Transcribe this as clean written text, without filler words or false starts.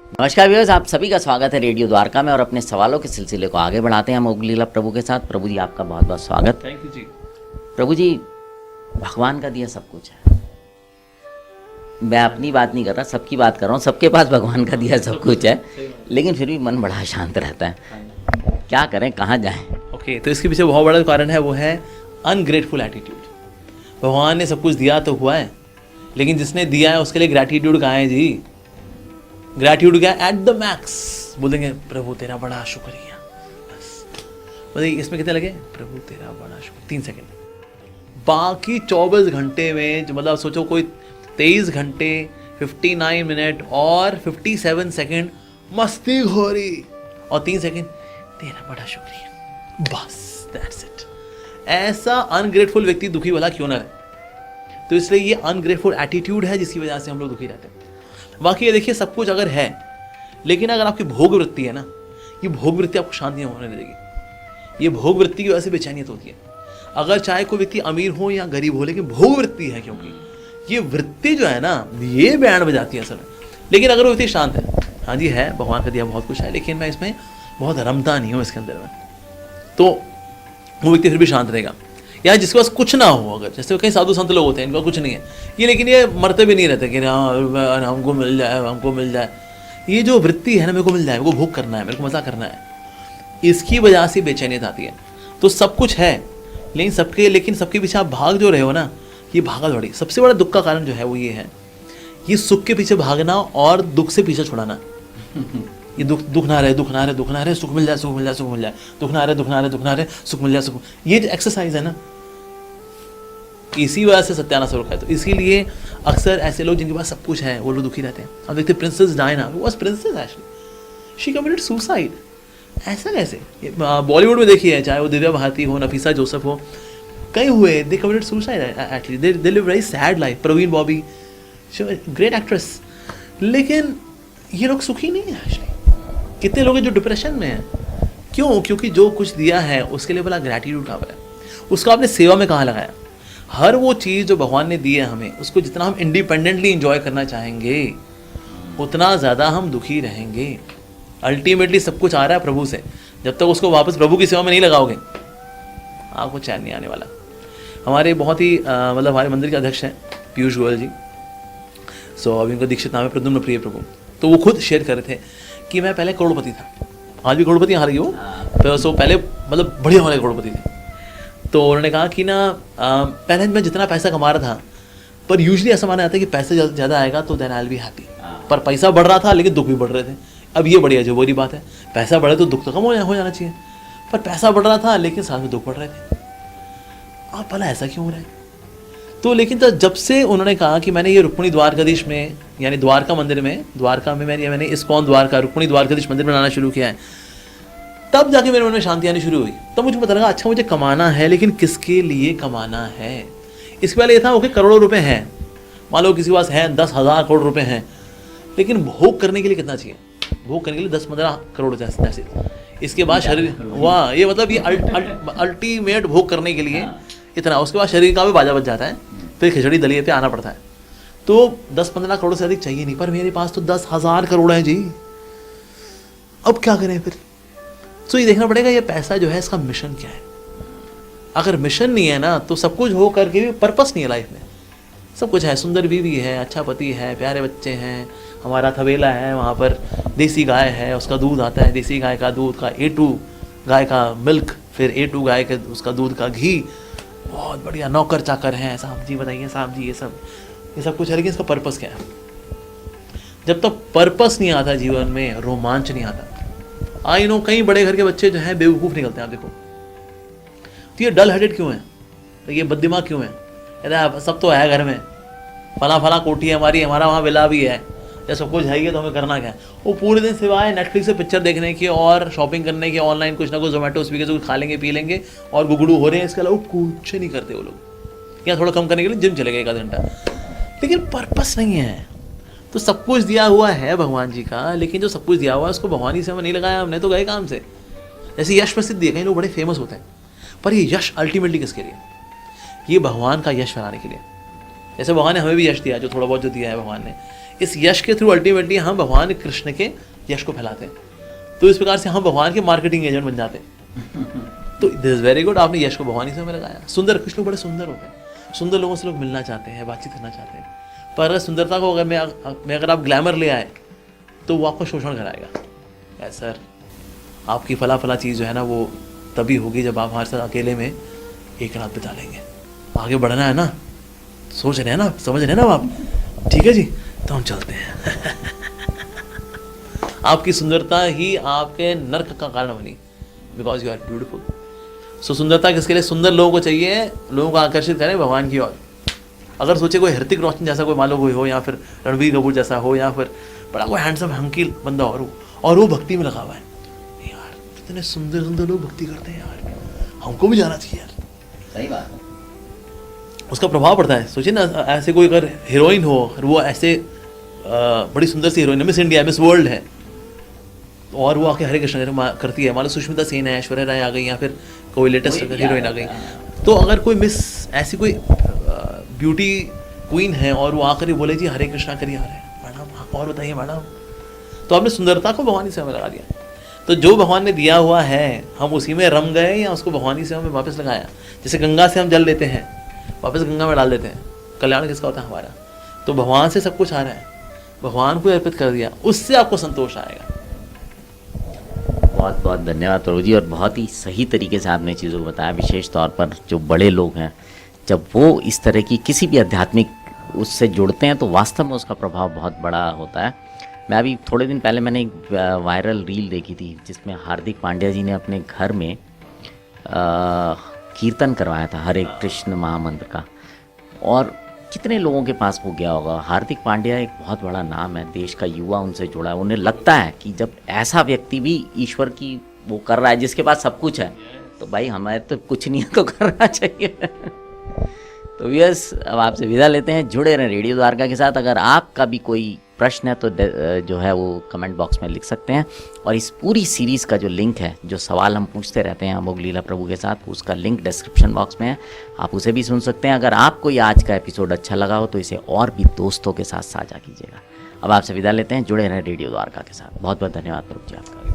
नमस्कार व्यूअर्स, आप सभी का स्वागत है रेडियो द्वारका में और अपने सवालों के सिलसिले को आगे बढ़ाते हैं हम उगलीला प्रभु के साथ। प्रभु जी आपका बहुत बहुत स्वागत। थैंक यू जी। प्रभु जी, भगवान का दिया सब कुछ है। मैं अपनी बात नहीं कर रहा, सबकी बात कर रहा हूँ। सबके पास भगवान का दिया सब कुछ है, लेकिन फिर भी मन बड़ा शांत रहता है। क्या करें, कहाँ जाएं? ओके, तो इसके पीछे बहुत बड़ा कारण है, वो है अनग्रेटफुल एटीट्यूड। भगवान ने सब कुछ दिया तो हुआ है, लेकिन जिसने दिया है उसके लिए ग्रैटिट्यूड कहाँ है जी? ग्रैटिट्यूड क्या है? एट द मैक्स बोलेंगे प्रभु तेरा बड़ा शुक्रिया, बस। बताइए इसमें कितने लगे? प्रभु तेरा बड़ा शुक्रिया, 3 सेकंड। बाकी 24 घंटे में जो मतलब सोचो कोई 23 घंटे 59 मिनट और 57 सेकंड मस्ती खोरी और 3 सेकंड तेरा बड़ा शुक्रिया, बस, दैट्स इट। ऐसा अनग्रेटफुल व्यक्ति दुखी वाला क्यों ना रहे? तो इसलिए ये अनग्रेटफुल एटीट्यूड है जिसकी वजह से हम लोग दुखी रहते हैं। बाकी ये देखिए, सब कुछ अगर है, लेकिन अगर आपकी भोग वृत्ति है ना, ये भोग वृत्ति आपको शांति नहीं होने देगी। ये भोग वृत्ति की वजह से बेचैनियत होती है। अगर चाहे कोई व्यक्ति अमीर हो या गरीब हो, लेकिन भोग वृत्ति है, क्योंकि ये वृत्ति जो है ना, ये बैंड बजाती है असल में। लेकिन अगर वो व्यक्ति शांत है, हाँ जी है, भगवान का दिया बहुत कुछ है, लेकिन मैं इसमें बहुत रमता नहीं हूँ इसके अंदर में, तो वो व्यक्ति फिर भी शांत रहेगा। या जिसके पास कुछ ना हो, अगर जैसे कई साधु संत लोग होते हैं, इनका कुछ नहीं है ये, लेकिन ये मरते भी नहीं रहते कि हाँ हमको मिल जाए, हमको मिल जाए। ये जो वृत्ति है ना, मेरे को मिल जाए, मेरे को भोग करना है, मेरे को मज़ा करना है, इसकी वजह से बेचैनियत आती है। तो सब कुछ है, लेकिन सबके पीछे आप भाग जो रहे हो ना, ये भागा दौड़ी सबसे बड़ा दुख का कारण जो है वो ये है, ये सुख के पीछे भागना और दुख से पीछे छुड़ाना। ये दुख ना रहे, दुख ना रहे, दुख ना रहे, सुख मिल जाए, सुख मिल जाए, सुख मिल जाए, दुख ना रहे, दुख ना रहे, दुख ना रहे, सुख मिल जाए, सुख। ये जो एक्सरसाइज है ना, इसी वजह से सत्यानाश हो रखा है। तो इसीलिए अक्सर ऐसे लोग जिनके पास सब कुछ है वो लोग दुखी रहते हैं। अब देखते princess Diana was princess actually, she committed suicide. ऐसा कैसे? बॉलीवुड में देखिए, चाहे वो दिव्या भारती हो, नफीसा जोसेफ हो, कई हुए, they committed suicide actually, they live very sad life. Parveen Babi, great actress, लेकिन ये लोग सुखी नहीं है एक्चुअली। कितने लोग हैं जो डिप्रेशन में हैं? क्यों? क्योंकि जो कुछ दिया है उसके लिए बड़ा ग्रैटिट्यूड कहाँ पर है, उसका आपने सेवा में कहाँ लगाया। हर वो चीज़ जो भगवान ने दी है हमें, उसको जितना हम इंडिपेंडेंटली एंजॉय करना चाहेंगे, उतना ज़्यादा हम दुखी रहेंगे। अल्टीमेटली सब कुछ आ रहा है प्रभु से, जब तक उसको वापस प्रभु की सेवा में नहीं लगाओगे, आपको चैन नहीं आने वाला। हमारे बहुत ही मतलब हमारे मंदिर के अध्यक्ष हैं पीयूष गोयल जी, सो अभी उनका दीक्षित नाम है प्रद्युम्न प्रिय प्रभु। तो वो खुद शेयर कर रहे थे कि मैं पहले करोड़पति था, आज भी करोड़पति, हालांकि वो तो सो पहले मतलब बढ़िया वाले करोड़पति थे। तो उन्होंने कहा कि ना पहले मैं जितना पैसा कमा रहा था, पर यूजुअली ऐसा माना जाता है कि पैसे ज़्यादा आएगा तो then I will be happy, पर पैसा बढ़ रहा था लेकिन दुख भी बढ़ रहे थे। अब ये बढ़िया जो बुरी बात है, पैसा बढ़े तो दुख तो कम हो जाना चाहिए, पर पैसा बढ़ रहा था लेकिन साथ में दुख बढ़ रहे थे। आप भला ऐसा क्यों हो रहा है? तो लेकिन तो जब से उन्होंने कहा कि मैंने ये रुक्मिणी द्वारकाधीश में, यानी द्वारका मंदिर में, द्वारका में मैंने इस्कॉन द्वारका रुक्मिणी द्वारकाधीश मंदिर बनाना शुरू किया है, तब जाके मेरे मन में शांति आनी शुरू हुई। तब मुझे पता लगा, अच्छा मुझे कमाना है, लेकिन किसके लिए कमाना है? इसके पहले ये था ओके करोड़ों रुपए हैं, मान लो किसी के पास है 10,000 करोड़ रुपए हैं, लेकिन भोग करने के लिए कितना चाहिए? भोग करने के लिए 10-15 करोड़ जैसे। इसके बाद शरीर, वाह, ये मतलब ये अल्टीमेट भोग करने के लिए इतना। उसके बाद शरीर का भी बाजा बच जाता है, फिर खिचड़ी दलिए पे आना पड़ता है। तो 10-15 करोड़ से अधिक चाहिए नहीं, पर मेरे पास तो 10,000 करोड़ है जी। अब क्या करें फिर? तो ये देखना पड़ेगा ये पैसा जो है इसका मिशन क्या है। अगर मिशन नहीं है ना, तो सब कुछ हो करके भी पर्पस नहीं है लाइफ में। सब कुछ है, सुंदर बीवी है, अच्छा पति है, प्यारे बच्चे हैं, हमारा तबेला है, वहाँ पर देसी गाय है, उसका दूध आता है, देसी गाय का दूध का A2 गाय का मिल्क, फिर A2 गाय के उसका दूध का घी, बहुत बढ़िया नौकर चाकर हैं, साहब जी बताइए, साहब जी, ये सब कुछ है, लेकिन इसका पर्पस क्या है? जब तक पर्पस नहीं आता जीवन में, रोमांच नहीं आता। आई नो कई बड़े घर के बच्चे जो हैं बेवकूफ़ निकलते हैं, आप देखो। तो ये डल हेडेड क्यों है? तो ये बददिमाग क्यों है? अरे सब तो है घर में, फला कोठी है हमारी, हमारा वहाँ विला भी है, या सब कुछ है ही, तो हमें करना क्या है? वो पूरे दिन सिवाय नेटफ्लिक्स से पिक्चर देखने के और शॉपिंग करने के, ऑनलाइन कुछ ना कुछ जोमेटो स्विगी से कुछ खा लेंगे, पी लेंगे और गुगड़ू हो रहे हैं। इसके अलावा कुछ नहीं करते वो लोग। या थोड़ा कम करने के लिए जिम चले गए 1 आधा घंटा, लेकिन पर्पस नहीं है। तो सब कुछ दिया हुआ है भगवान जी का, लेकिन जो सब कुछ दिया हुआ है उसको भगवान ही से हमें नहीं लगाया, हमने तो गए काम से। जैसे यश प्रसिद्धि है, कई लोग बड़े फेमस होते हैं, पर ये यश अल्टीमेटली किसके लिए? ये भगवान का यश बनाने के लिए। जैसे भगवान ने हमें भी यश दिया, जो थोड़ा बहुत जो दिया है भगवान ने, इस यश के थ्रू अल्टीमेटली हम भगवान कृष्ण के यश को फैलाते हैं। तो इस प्रकार से हम भगवान के मार्केटिंग एजेंट बन जाते हैं। तो दिस इज वेरी गुड, आपने यश को भगवान ही से हमें लगाया। सुंदर, कुछ लोग बड़े सुंदर होते हैं, सुंदर लोगों से लोग मिलना चाहते हैं, बातचीत करना चाहते हैं, पर अगर सुंदरता को अगर आप ग्लैमर ले आए तो वो आपको शोषण कराएगा। यस सर, आपकी फला चीज़ जो है ना वो तभी होगी जब आप हमारे साथ अकेले में एक रात बिता लेंगे। आगे बढ़ना है ना, सोच रहे हैं ना, समझ रहे हैं ना आप, ठीक है जी, तो हम चलते हैं। आपकी सुंदरता ही आपके नर्क का कारण बनी, बिकॉज यू आर ब्यूटीफुल। सो सुंदरता किसके लिए? सुंदर लोगों को चाहिए, लोगों को आकर्षित करें भगवान की ओर। अगर सोचे कोई ऋतिक रोशन जैसा कोई मान लो कोई हो, या फिर रणबीर कपूर जैसा हो, या फिर बड़ा कोई हैंडसम हंकी बंदा और वो भक्ति में लगा हुआ है, यार इतने सुंदर सुंदर लोग भक्ति करते हैं यार, हमको भी जाना चाहिए यार। सही बात है, उसका प्रभाव पड़ता है। सोचिए ना, ऐसे कोई अगर हीरोइन हो, वो ऐसे बड़ी सुंदर सी हीरोइन है, मिस इंडिया, मिस वर्ल्ड है, और वो आके हरे कृष्ण करती है, मान लो सुष्मिता सेन है, ऐश्वर्या राय आ गई, या फिर कोई लेटेस्ट हीरोइन आ गई, तो अगर कोई मिस ऐसी कोई ब्यूटी क्वीन है और वो आकर ही बोले जी हरे कृष्णा करिए, हरे मैडम और बताइए मैडम, तो आपने सुंदरता को भगवानी सेवा में लगा दिया। तो जो भगवान ने दिया हुआ है हम उसी में रम गए, या उसको भगवानी सेवा में वापस लगाया। जैसे गंगा से हम जल लेते हैं, वापस गंगा में डाल देते हैं, कल्याण किसका होता है? हमारा। तो भगवान से सब कुछ आ रहा है, भगवान को अर्पित कर दिया, उससे आपको संतोष आएगा। बहुत बहुत धन्यवाद प्रभु जी, और बहुत ही सही तरीके से आपने चीज़ों को बताया। विशेष तौर पर जो बड़े लोग हैं, जब वो इस तरह की किसी भी आध्यात्मिक उससे जुड़ते हैं तो वास्तव में उसका प्रभाव बहुत बड़ा होता है। मैं अभी थोड़े दिन पहले मैंने एक वायरल रील देखी थी जिसमें हार्दिक पांड्या जी ने अपने घर में कीर्तन करवाया था हरे कृष्ण महामंत्र का, और कितने लोगों के पास वो गया होगा। हार्दिक पांड्या एक बहुत बड़ा नाम है, देश का युवा उनसे जुड़ा है। उन्हें लगता है कि जब ऐसा व्यक्ति भी ईश्वर की वो कर रहा है जिसके पास सब कुछ है, तो भाई हमारे तो कुछ नहीं है तो करना चाहिए। तो यस, अब आपसे विदा लेते हैं। जुड़े रहें रेडियो द्वारका के साथ। अगर आपका भी कोई प्रश्न है तो जो है वो कमेंट बॉक्स में लिख सकते हैं, और इस पूरी सीरीज़ का जो लिंक है, जो सवाल हम पूछते रहते हैं अमोघ लीला प्रभु के साथ, उसका लिंक डिस्क्रिप्शन बॉक्स में है, आप उसे भी सुन सकते हैं। अगर आपको ये आज का एपिसोड अच्छा लगा हो तो इसे और भी दोस्तों के साथ साझा कीजिएगा। अब आपसे विदा लेते हैं। जुड़े रहें रेडियो द्वारका के साथ। बहुत बहुत धन्यवाद प्रभु जी आपका।